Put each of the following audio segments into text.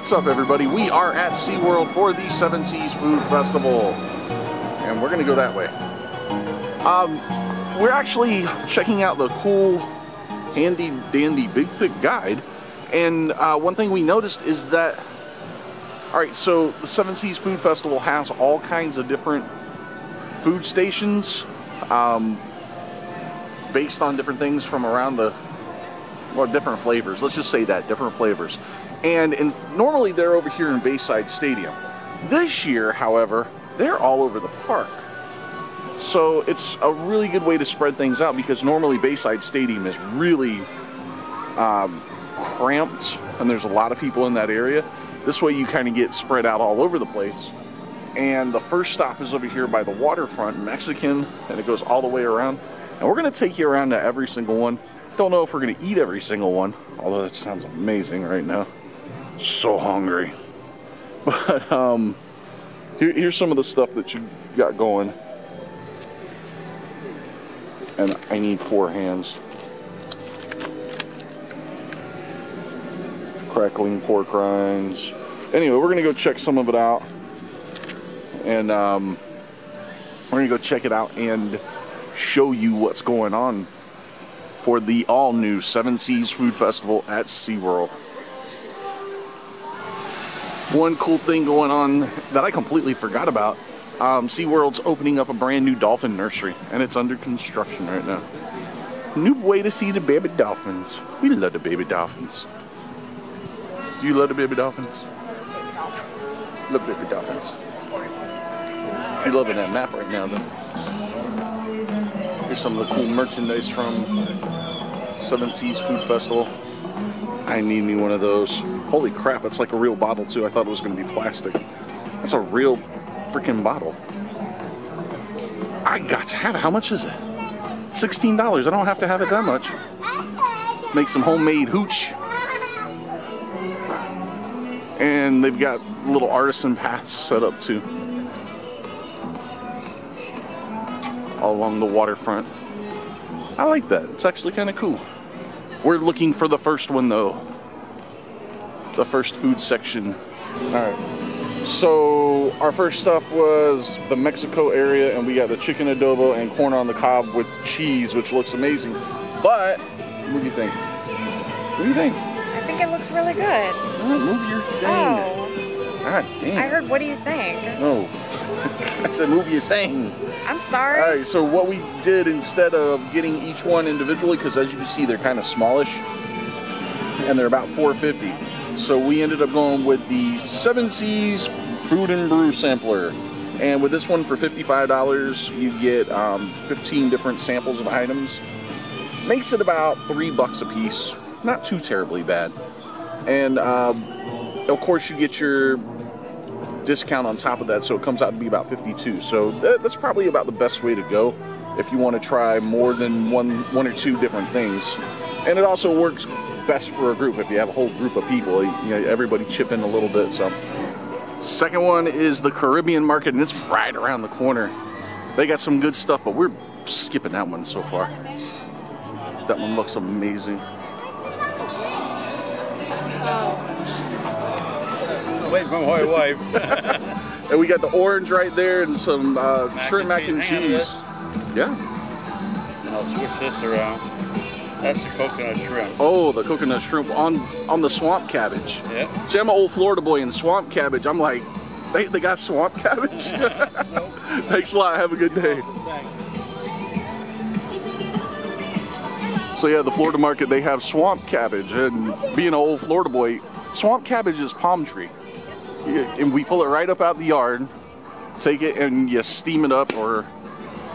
What's up, everybody? We are at SeaWorld for the Seven Seas Food Festival, and we're gonna go that way. We're actually checking out the cool, handy dandy big thick guide, and one thing we noticed is that, alright, so the Seven Seas Food Festival has all kinds of different food stations based on different things from around the, well, different flavors. Let's just say that, different flavors. And normally they're over here in Bayside Stadium. This year, however, they're all over the park. So it's a really good way to spread things out, because normally Bayside Stadium is really cramped and there's a lot of people in that area. This way you kind of get spread out all over the place. And the first stop is over here by the waterfront, Mexican, and it goes all the way around. And we're going to take you around to every single one. Don't know if we're going to eat every single one, although that sounds amazing right now. So hungry. But here's some of the stuff that you got going. And I need 4 hands. Crackling pork rinds. Anyway, we're gonna go check some of it out. And we're gonna go check it out and show you what's going on for the all-new Seven Seas Food Festival at SeaWorld. One cool thing going on that I completely forgot about, SeaWorld's opening up a brand new dolphin nursery, and it's under construction right now. New way to see the baby dolphins. We love the baby dolphins. Do you love the baby dolphins? Love baby dolphins. You're loving that map right now, though. Here's some of the cool merchandise from Seven Seas Food Festival. I need me one of those. Holy crap, it's like a real bottle too. I thought it was going to be plastic. That's a real freaking bottle. I got to have it. How much is it? $16. I don't have to have it that much. Make some homemade hooch. And they've got little artisan paths set up too, all along the waterfront. I like that. It's actually kind of cool. We're looking for the first one though. The first food section. Alright. So our first stop was the Mexico area, and we got the chicken adobo and corn on the cob with cheese, which looks amazing. But what do you think? What do you think? I think it looks really good. Oh, move your thing. Oh. God damn. I heard, what do you think? No. I said move your thing. I'm sorry. Alright, so what we did, instead of getting each one individually, because as you can see they're kind of smallish and they're about $4.50, so we ended up going with the Seven Seas Food and Brew Sampler. And with this one for $55 you get 15 different samples of items. Makes it about $3 a piece. Not too terribly bad. And of course you get your discount on top of that, so it comes out to be about $52. So that's probably about the best way to go if you want to try more than one or two different things. And it also works best for a group if you have a whole group of people. You know, everybody chip in a little bit. So second one is the Caribbean market, and it's right around the corner. They got some good stuff, but we're skipping that one so far. That one looks amazing. Wait for my wife. And we got the orange right there and some shrimp mac and cheese. Yeah. I'll switch this around. That's the coconut shrimp. Oh, the coconut shrimp on the swamp cabbage. Yeah. See, I'm an old Florida boy, and swamp cabbage, I'm like, they got swamp cabbage? Thanks a lot. Have a good day. So yeah, the Florida market, they have swamp cabbage, and being an old Florida boy, swamp cabbage is palm tree. And we pull it right up out the yard, take it and you steam it up, or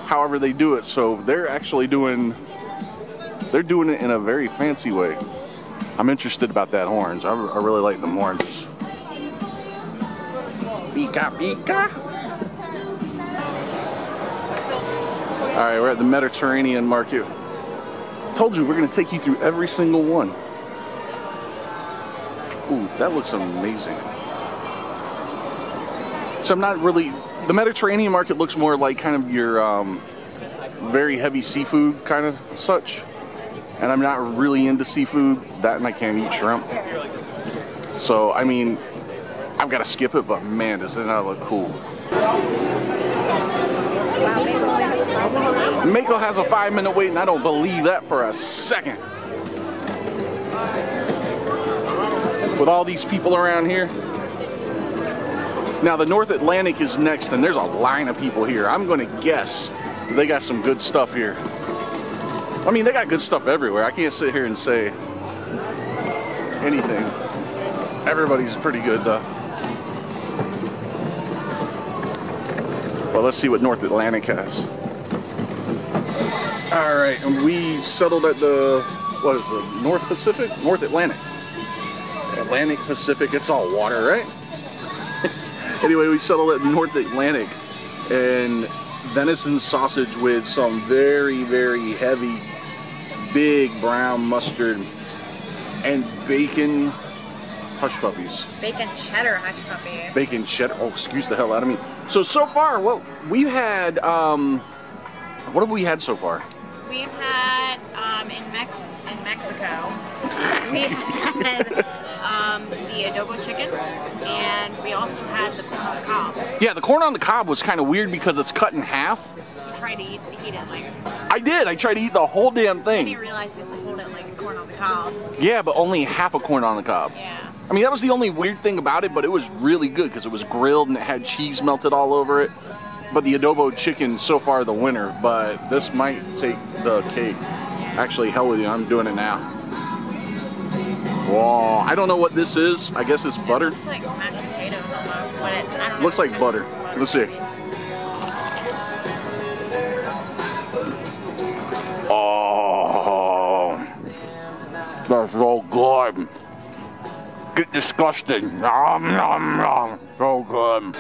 however they do it. So they're actually doing it in a very fancy way. I'm interested about that orange. I really like them oranges. Pika pika. All right, we're at the Mediterranean market. Told you we're gonna take you through every single one. Ooh, that looks amazing. So I'm not really, the Mediterranean market looks more like kind of your very heavy seafood kind of such. And I'm not really into seafood, that, and I can't eat shrimp. So, I mean, I've got to skip it, but man, does it not look cool. Mako has a 5-minute wait, and I don't believe that for a second. With all these people around here. Now the North Atlantic is next, and there's a line of people here. I'm gonna guess they got some good stuff here. I mean, they got good stuff everywhere. I can't sit here and say anything. Everybody's pretty good though. Well, let's see what North Atlantic has. All right, and we settled at the, what is it, North Pacific? North Atlantic. Atlantic Pacific, it's all water, right? Anyway, we settled at North Atlantic, and venison sausage with some very, very heavy, big brown mustard, and bacon hush puppies. Bacon cheddar hush puppies. Bacon cheddar, oh, excuse the hell out of me. So far, what we've had, what have we had so far? We've had, in Mexico, we had the adobo chicken, and we also had the corn on the cob. Yeah, the corn on the cob was kind of weird because it's cut in half. You tried to eat it like... I did. I tried to eat the whole damn I thing. didn't realize you used to hold it like a corn on the cob. Yeah, but only half a corn on the cob. Yeah. I mean, that was the only weird thing about it, but it was really good because it was grilled and it had cheese melted all over it. But the adobo chicken, so far, the winner. But this might take the cake. Actually, hell with you, I'm doing it now. Whoa, I don't know what this is. I guess it's butter. It looks like mashed potatoes almost, but I don't know. Looks like butter. Let's see. Oh, that's so good. Get disgusting. Nom, nom, nom. So good.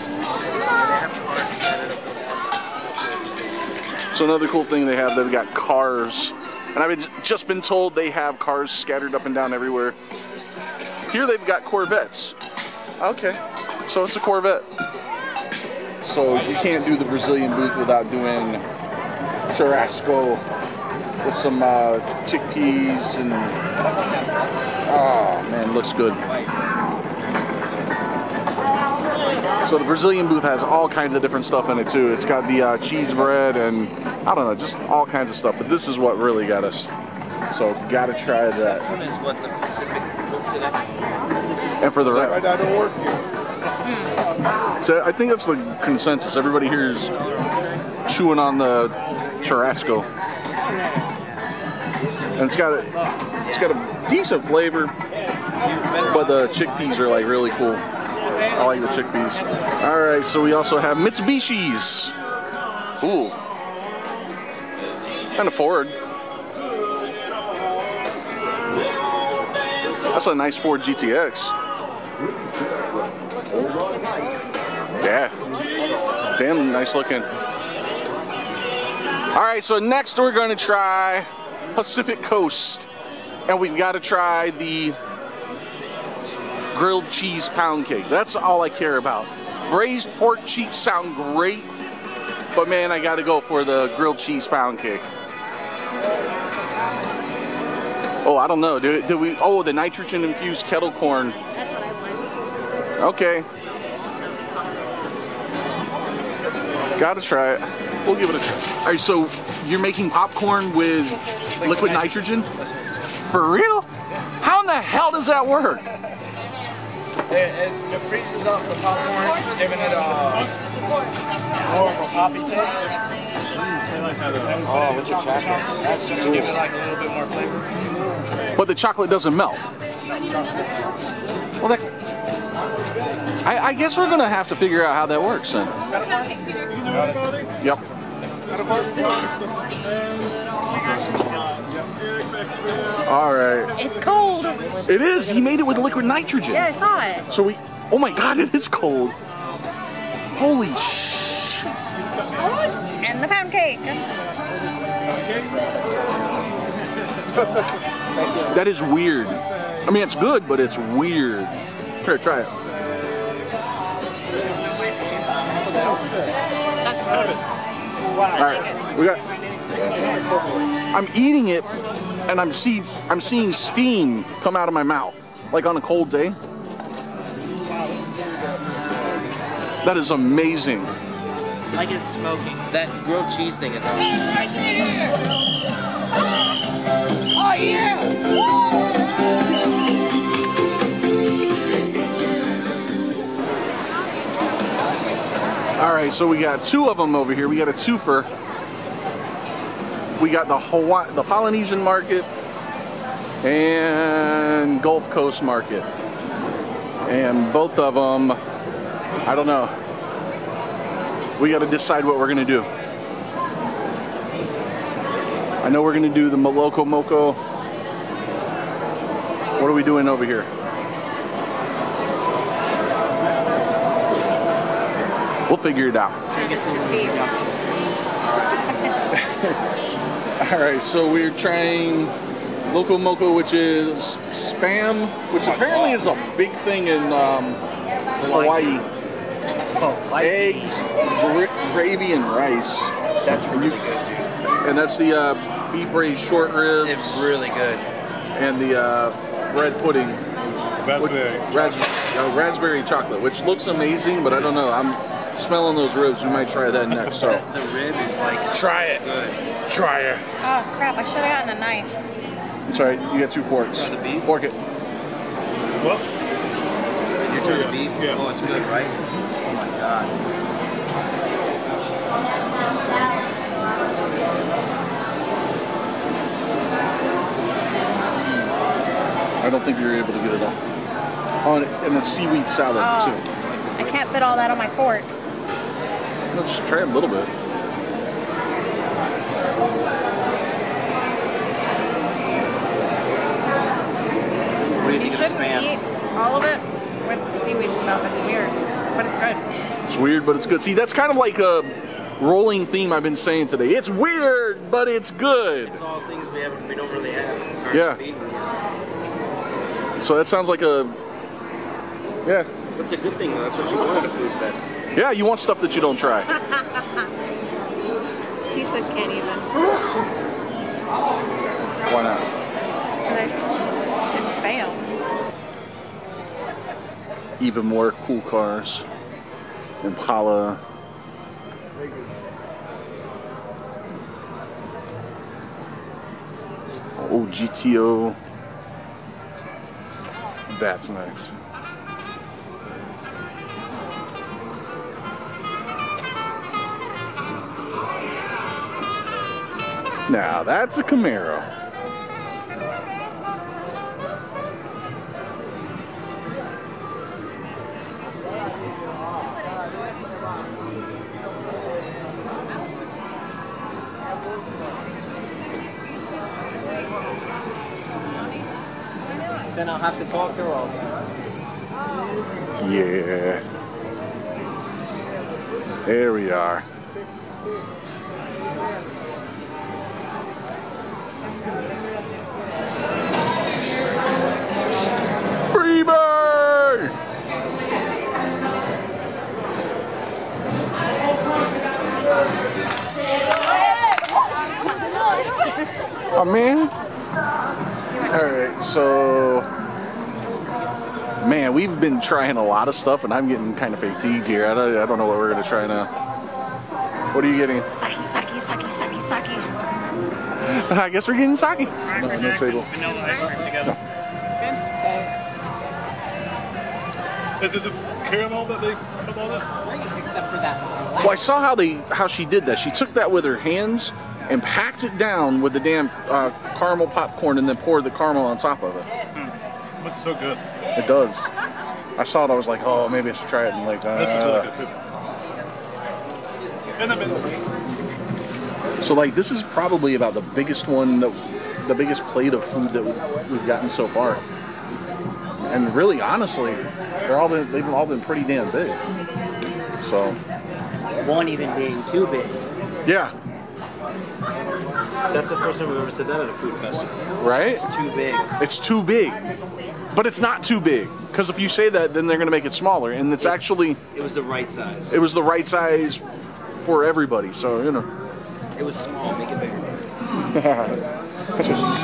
So another cool thing they have, they've got cars. And I've just been told they have cars scattered up and down everywhere. Here they've got Corvettes. Okay, so it's a Corvette. So you can't do the Brazilian booth without doing churrasco with some chickpeas and, oh man, looks good. So the Brazilian booth has all kinds of different stuff in it too. It's got the cheese bread and I don't know, just all kinds of stuff. But this is what really got us. So gotta try that. This one is what the Pacific looks like. And for the rest. Right, that don't work. So I think that's the consensus. Everybody here is chewing on the churrasco. And it's got a decent flavor, but the chickpeas are like really cool. I like the chickpeas. All right, so we also have Mitsubishis. Ooh, kind of Ford. That's a nice Ford GTX. Yeah, damn nice looking. All right, so next we're gonna try Pacific Coast, and we've got to try the grilled cheese pound cake. That's all I care about. Braised pork cheeks sound great, but man, I gotta go for the grilled cheese pound cake. Oh, I don't know. Do we? Oh, the nitrogen infused kettle corn. That's what I want. Okay. Gotta try it. We'll give it a try. All right, so you're making popcorn with liquid nitrogen? For real? How in the hell does that work? It freezes up the popcorn, giving it more of a poppy taste. Oh, with your chocolate. That's just give it like a little bit more flavor. But the chocolate doesn't melt. Well, that. I guess we're gonna have to figure out how that works then. Yep. All right. It's cold. It is. He made it with liquid nitrogen. Yeah, I saw it. So we. Oh my God! It is cold. Holy shit. And the pound cake. That is weird. I mean, it's good, but it's weird. Here, try it. All right, we got. I'm eating it, and I'm seeing steam come out of my mouth, like on a cold day. That is amazing. Like it's smoking. That grilled cheese thing is awesome. Oh yeah! All right, so we got 2 of them over here. We got a twofer. We got the Polynesian market and Gulf Coast market. And both of them, I don't know. We got to decide what we're gonna do. I know we're gonna do the Moloko Moco. What are we doing over here? We'll figure it out. All right, so we're trying Loco Moco, which is Spam, which apparently is a big thing in Hawaii. Eggs, gravy, and rice. That's really good, dude. And that's the beef braised short ribs. It's really good. And the bread pudding. Raspberry. Raspberry chocolate, which looks amazing, but I don't know. I'm smelling those ribs. We might try that next. So The rib is like Try it. good. Try it. Oh crap! I should have gotten a knife. it's all right. You got 2 forks. Try the beef? Fork it. Well, You're trying the beef? Yeah. Oh, it's good, right? Oh my god. I don't think you're able to get it all. Oh, and the seaweed salad too. I can't fit all that on my fork. No, just try a little bit. What do you You think of the shouldn't Spam? eat all of it with the seaweed stuff. It's weird, but it's good. It's weird, but it's good. See, that's kind of like a rolling theme I've been saying today. It's weird, but it's good. It's all things we don't really have. or Yeah. eaten. So that sounds like a, yeah. That's a good thing though. That's what you want at a food fest. Yeah, you want stuff that you don't try. He said can't even. Why not? It's failed. Even more cool cars. Impala. Oh, GTO. That's nice. Now that's a Camaro. Then I'll have to talk to her all day. Yeah. There we are. Freebird! Oh man. Alright, so man, we've been trying a lot of stuff and I'm getting kind of fatigued here. I don't know what we're gonna try now. What are you getting? Sake, sake, sake, sake, sake. I guess we're getting sake. No, no table. vanilla ice cream together. Is it just caramel that they put on it? Except for that. Well, I saw how she did that. She took that with her hands and packed it down with the damn caramel popcorn and then poured the caramel on top of it. Looks so good. It does. I saw it. I was like, oh, maybe I should try it. And like, This is really good too. And then So like, this is probably about the biggest one, the biggest plate of food that we've gotten so far. And really, honestly, they've all been pretty damn big. So. One even being too big. Yeah. That's the first time we've ever said that at a food festival. Right? It's too big. It's too big. But it's not too big. Because if you say that, then they're going to make it smaller. And it's actually... It was the right size. It was the right size for everybody. So, you know. It was small. Make it bigger. That's what she said.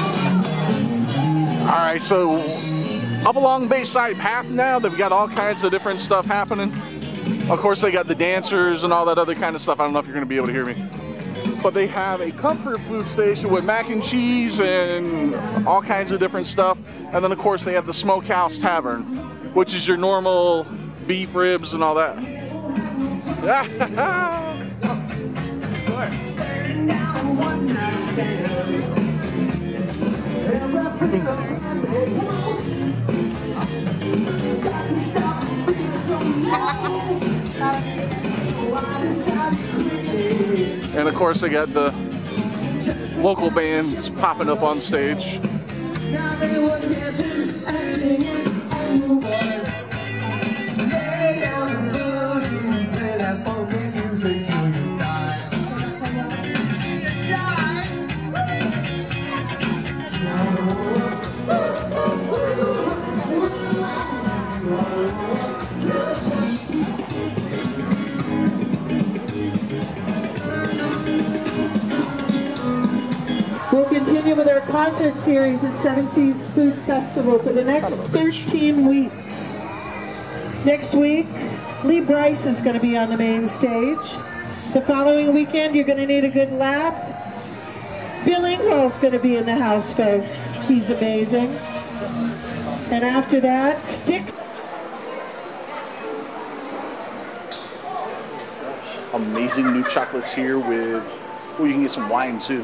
Alright, so... Up along Bayside Path now, they've got all kinds of different stuff happening. Of course, they got the dancers and all that other kind of stuff. I don't know if you're going to be able to hear me. But they have a comfort food station with mac and cheese and all kinds of different stuff. And then, of course, they have the Smokehouse Tavern, which is your normal beef ribs and all that. And of course, they got the local bands popping up on stage. We'll continue with our concert series at Seven Seas Food Festival for the next 13 weeks. Next week, Lee Bryce is going to be on the main stage. The following weekend, you're going to need a good laugh. Bill Engvall's going to be in the house, folks. He's amazing. And after that, Stick. Amazing new chocolates here with, oh, you can get some wine too.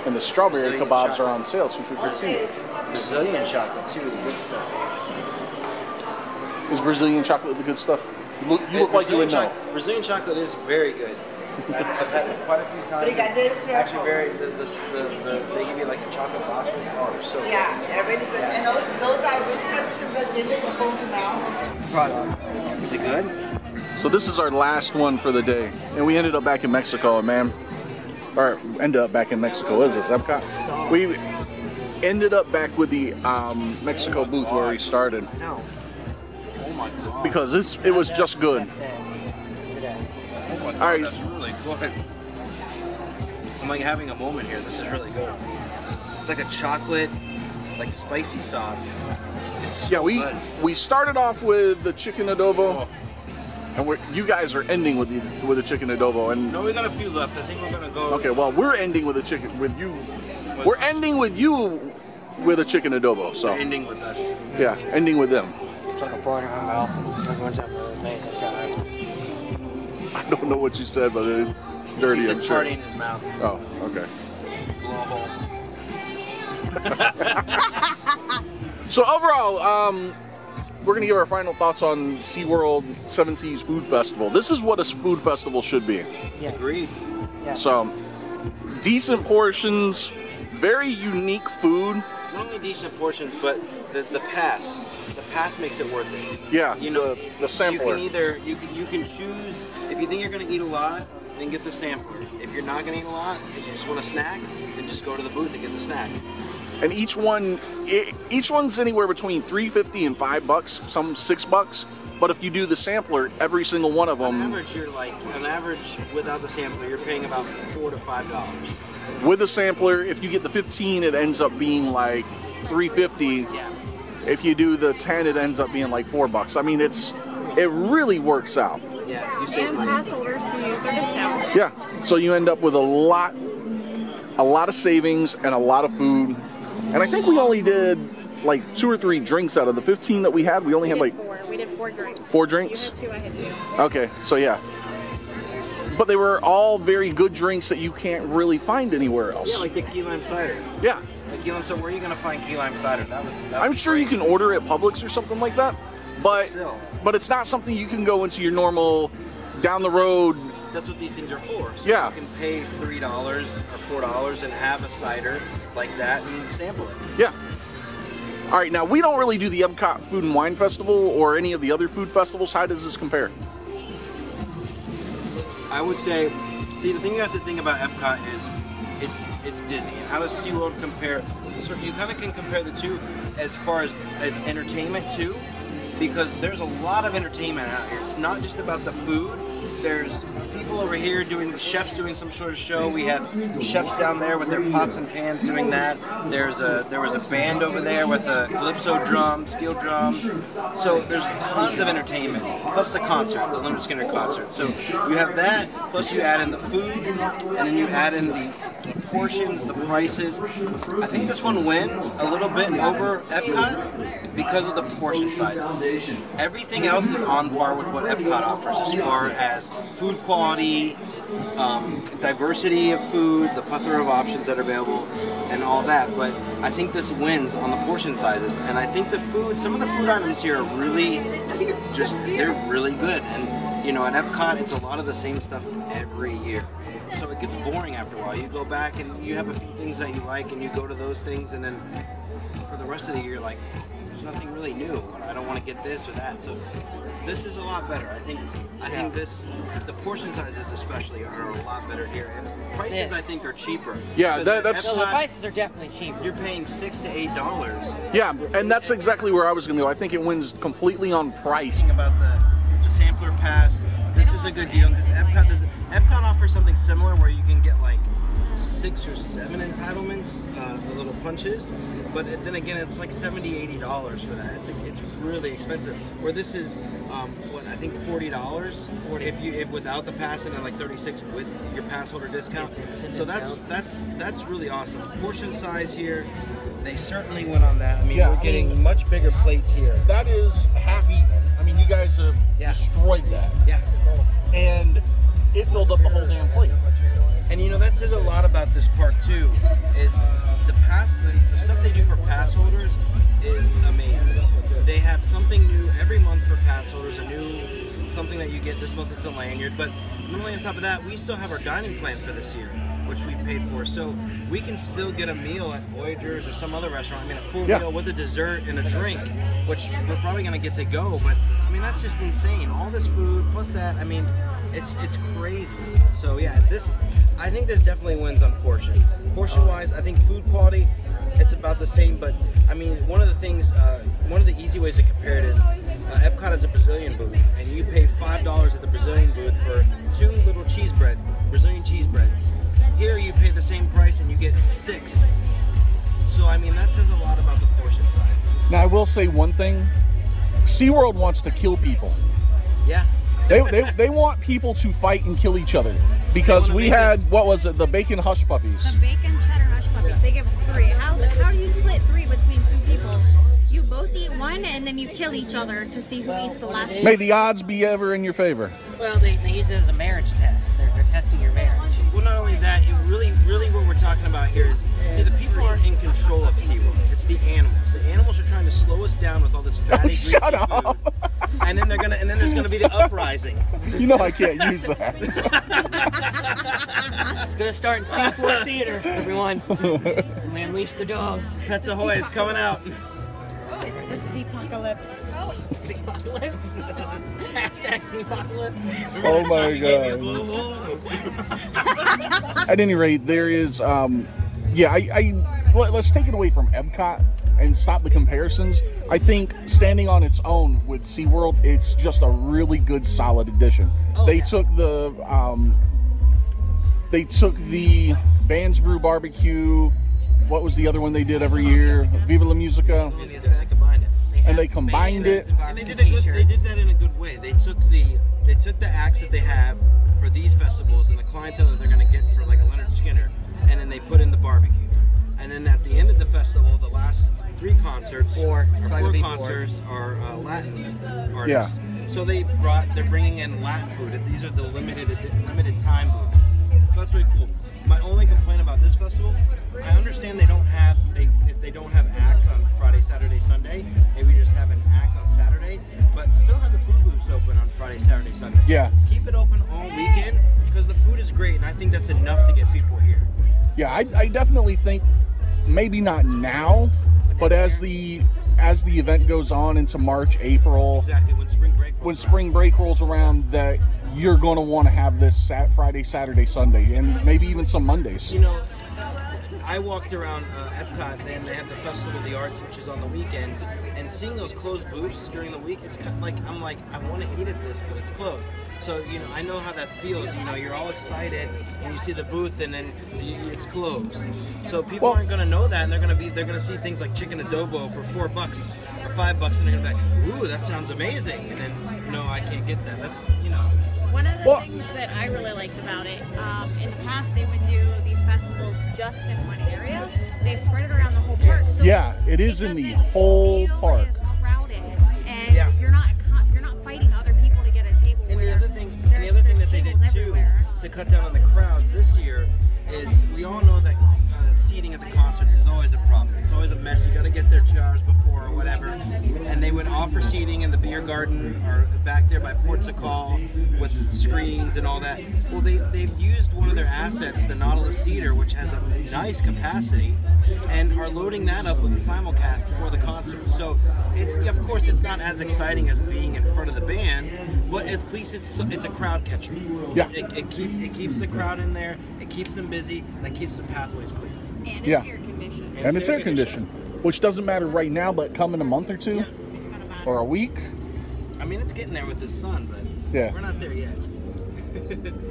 And the strawberry Brazilian kebabs chocolate. are on sale, 2 for 15. Brazilian chocolate too, the good stuff. Is Brazilian chocolate the good stuff? You look like you would know. Brazilian chocolate is very good. I've had it quite a few times. Actually, they give you like a chocolate boxes. Oh, they're so good. Yeah, they're really good. And those are really traditional Brazilian bom de mel. Is it good? So this is our last one for the day. And we ended up back in Mexico, man. Or ended up back in Mexico. What is this, Epcot? We ended up back with the Mexico booth where we started. No. Because it was just good. All right. That's really good. I'm like having a moment here. This is really good. It's like a chocolate, like spicy sauce. It's so Yeah, good. we started off with the chicken adobo, and you guys are ending with the chicken adobo. And No, we got a few left. I think we're gonna go. okay, well, we're ending with the chicken with you. We're ending with you with a chicken adobo. So They're ending with us. yeah, ending with them. It's like a pork in my mouth. Everyone's having really amazing guy. I don't know what you said, but it's dirty. He said I'm sure. party in his mouth. Oh, okay. Blow a hole. So overall, we're gonna give our final thoughts on SeaWorld Seven Seas Food Festival. This is what a food festival should be. Yes. Agreed. Yes. So, decent portions, very unique food. Not only decent portions, but the pass. The pass makes it worth it. Yeah, You know, the sampler. You can choose. If you think you're going to eat a lot, then get the sampler. If you're not going to eat a lot and you just want a snack, then just go to the booth and get the snack. And each one's anywhere between $3.50 and $5, some $6. But if you do the sampler, every single one of On them average, without the sampler, you're paying about $4 to $5. with the sampler, if you get the 15, it ends up being like $3.50. Yeah. If you do the 10, it ends up being like $4. I mean, it really works out. Yeah. You save And money. pass holders can use their discount. Yeah. So you end up with a lot of savings and a lot of food. And I think we only did like 2 or 3 drinks out of the 15 that we had. We only had like We did 4 drinks. 4 drinks. You had 2, I had 2. Okay, so yeah. But they were all very good drinks that you can't really find anywhere else. Yeah, like the key lime cider. Yeah. Like key lime cider. Where are you going to find key lime cider? I'm sure you can order at Publix or something like that. But it's not something you can go into your normal down the road. That's what these things are for. So Yeah. you can pay $3 or $4 and have a cider like that and sample it. Yeah. All right, now we don't really do the Epcot Food and Wine Festival or any of the other food festivals. How does this compare? I would say, see, the thing you have to think about Epcot is it's Disney. And how does SeaWorld compare? So you kind of can compare the two as far as entertainment too. because there's a lot of entertainment out here. It's not just about the food. There's people over here doing, chefs doing some sort of show. We have chefs down there with their pots and pans doing that. There was a band over there with a calypso drum, steel drum. So there's tons of entertainment, plus the concert, the Leonard Skinner concert. So you have that, plus you add in the food, and then you add in the portions, the prices. I think this one wins a little bit over Epcot because of the portion sizes. Everything else is on par with what Epcot offers as far as food quality, diversity of food, the plethora of options that are available, and all that. But I think this wins on the portion sizes, and I think the food, some of the food items here are really they're really good. And you know, at Epcot, it's a lot of the same stuff every year. So it gets boring after a while. You go back and you have a few things that you like, and you go to those things, and then for the rest of the year, like, there's nothing really new. I don't want to get this or that. So this is a lot better. I think the portion sizes especially are a lot better here, and prices I think are cheaper. Yeah, that's the prices are definitely cheaper. You're paying $6 to $8. Yeah, and that's exactly where I was going to go. I think it wins completely on price. About the sampler pass, this is a good deal because Epcot offers something similar where you can get like 6 or 7 entitlements, the little punches, but then again it's like $70, $80 for that. It's really expensive. Where this is what I think $40 if without the pass, and then like $36 with your pass holder discount. So that's really awesome. Portion size here, they certainly went on that. I mean, we're getting much bigger plates here. That is half eaten. I mean, you guys have destroyed that. Yeah. And it filled up the whole damn plate. And you know, that says a lot about this park too, is the stuff they do for pass holders is amazing. They have something new every month for pass holders, something that you get this month. It's a lanyard, but normally on top of that, we still have our dining plan for this year, which we paid for. So we can still get a meal at Voyager's or some other restaurant. I mean, a full meal with a dessert and a drink, which we're probably gonna get to go, but I mean, that's just insane. All this food, plus that, I mean, it's crazy. So yeah, I think this definitely wins on portion. Portion-wise, I think food quality, it's about the same, but I mean, one of the things, one of the easy ways to compare it is Epcot has a Brazilian booth, and you pay $5 at the Brazilian booth for 2 little Brazilian cheese breads. Here you pay the same price and you get 6. So I mean, that says a lot about the portion sizes. Now I will say one thing, SeaWorld wants to kill people. Yeah. They want people to fight and kill each other. Because we had, what was it, the bacon hush puppies. The bacon cheddar hush puppies. They give us 3. How do you split 3 between 2 people? You both eat one and then you kill each other to see who eats the last one. May the odds be ever in your favor. Well, they use it as a marriage test. They're testing your marriage. Well, not only that, it really what we're talking about here is, see, the people aren't in control of SeaWorld. It's the animals. The animals are trying to slow us down with all this fatty, greasy food. And then there's gonna be the uprising. You know I can't use that. It's gonna start in SeaWorld Theater, everyone. We unleash the dogs. Pets Ahoy is coming out. It's the Seapocalypse. Seapocalypse. Hashtag Seapocalypse. Oh my god. At any rate, there is, let's take it away from Epcot and stop the comparisons. I think standing on its own with SeaWorld, it's just a really good, solid addition. They took the Bands Brew Barbecue. What was the other one they did every year? Viva La Musica. And they combined it. And they did that in a good way. They took the acts that they have for these festivals and the clientele that they're going to get for like a Leonard Skinner, and then they put in the barbecue. And then at the end of the festival, the last 3 concerts, four concerts are Latin artists. Yeah. So they're bringing in Latin food. These are the limited time booths. So that's really cool. My only complaint about this festival, I understand if they don't have acts on Friday, Saturday, Sunday, maybe just have an act on Saturday, but still have the food booths open on Friday, Saturday, Sunday. Yeah. Keep it open all weekend because the food is great, and I think that's enough to get people here. Yeah, I definitely think maybe not now, but as the event goes on into March, April, exactly when spring break rolls around, that you're going to want to have this Friday, Saturday, Sunday, and maybe even some Mondays. You know, I walked around Epcot, and they have the Festival of the Arts, which is on the weekends, and seeing those closed booths during the week, it's kind of like, I'm like, I want to eat at this, but it's closed. So, you know, I know how that feels. You know, you're all excited when you see the booth, and then it's closed. So people aren't going to know that, and they're going to see things like chicken adobo for $4 or $5, and they're going to be like, ooh, that sounds amazing. And then, no, I can't get that. That's, you know. One of the things that I really liked about it, in the past they would do these festivals just in one area. They've spread it around the whole park. So yeah, it is in the whole park. As crowded, and you're not fighting other people to get a table. And the other thing that they did too, to cut down on the crowds this year, is we all know that seating at the concerts is always a problem. It's always a mess. You got to get there 2 hours before or whatever. And they would offer seating in the beer garden or back there by Portugal with screens and all that. Well, they've used one of their assets, the Nautilus Theater, which has a nice capacity, and are loading that up with a simulcast for the concert. So it's, of course, it's not as exciting as being in front of the band, but at least it's a crowd catcher. Yeah. It keeps the crowd in there. It keeps them busy. That keeps the pathways clear. And it's air conditioned. And it's air conditioned, which doesn't matter right now, but come in a month or two, or a week. I mean, it's getting there with the sun, but we're not there yet.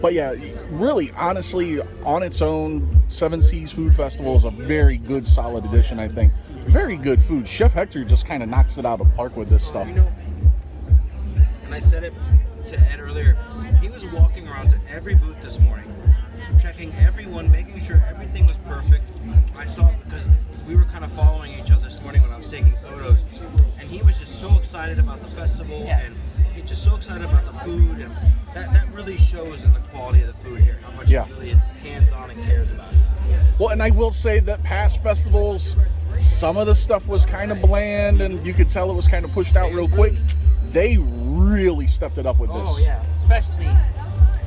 But yeah, really, honestly, on its own, Seven Seas Food Festival is a very good, solid addition, I think. Very good food. Chef Hector just kind of knocks it out of the park with this stuff. You know, and I said it to Ed earlier, he was walking around to every booth this morning, checking everyone, making sure everything was perfect. I saw, because we were kind of following each other this morning when I was taking photos, and he was just so excited about the festival, and he's just so excited about the food, and that really shows in the quality of the food here, how much he really is hands-on and cares about it. Well, and I will say that past festivals, some of the stuff was kind of bland, and you could tell it was kind of pushed out real quick. They really stepped it up with this. Oh yeah, especially.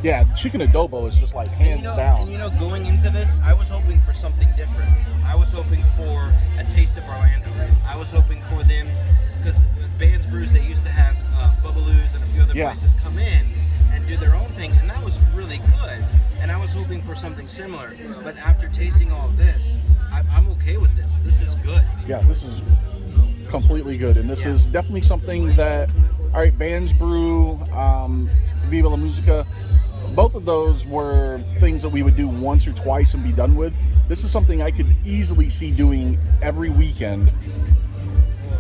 Yeah, chicken adobo is just like hands down. And you know, going into this, I was hoping for something different. I was hoping for a taste of Orlando. I was hoping for them, because Bands Brews, they used to have Bubbaloo's and a few other places come in and do their own thing, and that was really good. And I was hoping for something similar. But after tasting all of this, I'm okay with this. This is good. Yeah, this is completely good. And this is definitely something that, all right, Bands Brew, Viva La Musica, both of those were things that we would do once or twice and be done with. This is something I could easily see doing every weekend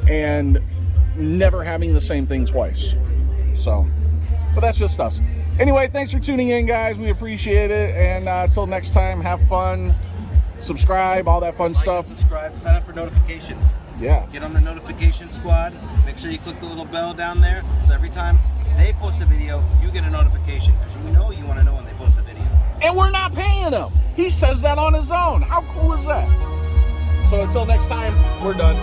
and never having the same thing twice. So, but that's just us. Anyway, thanks for tuning in, guys. We appreciate it. And until next time, have fun, subscribe, all that fun stuff. Subscribe, sign up for notifications. Yeah. Get on the notification squad. Make sure you click the little bell down there, so every time they post a video, you get a notification, because you want to know when they post a video. And we're not paying him. He says that on his own. How cool is that? So until next time, we're done.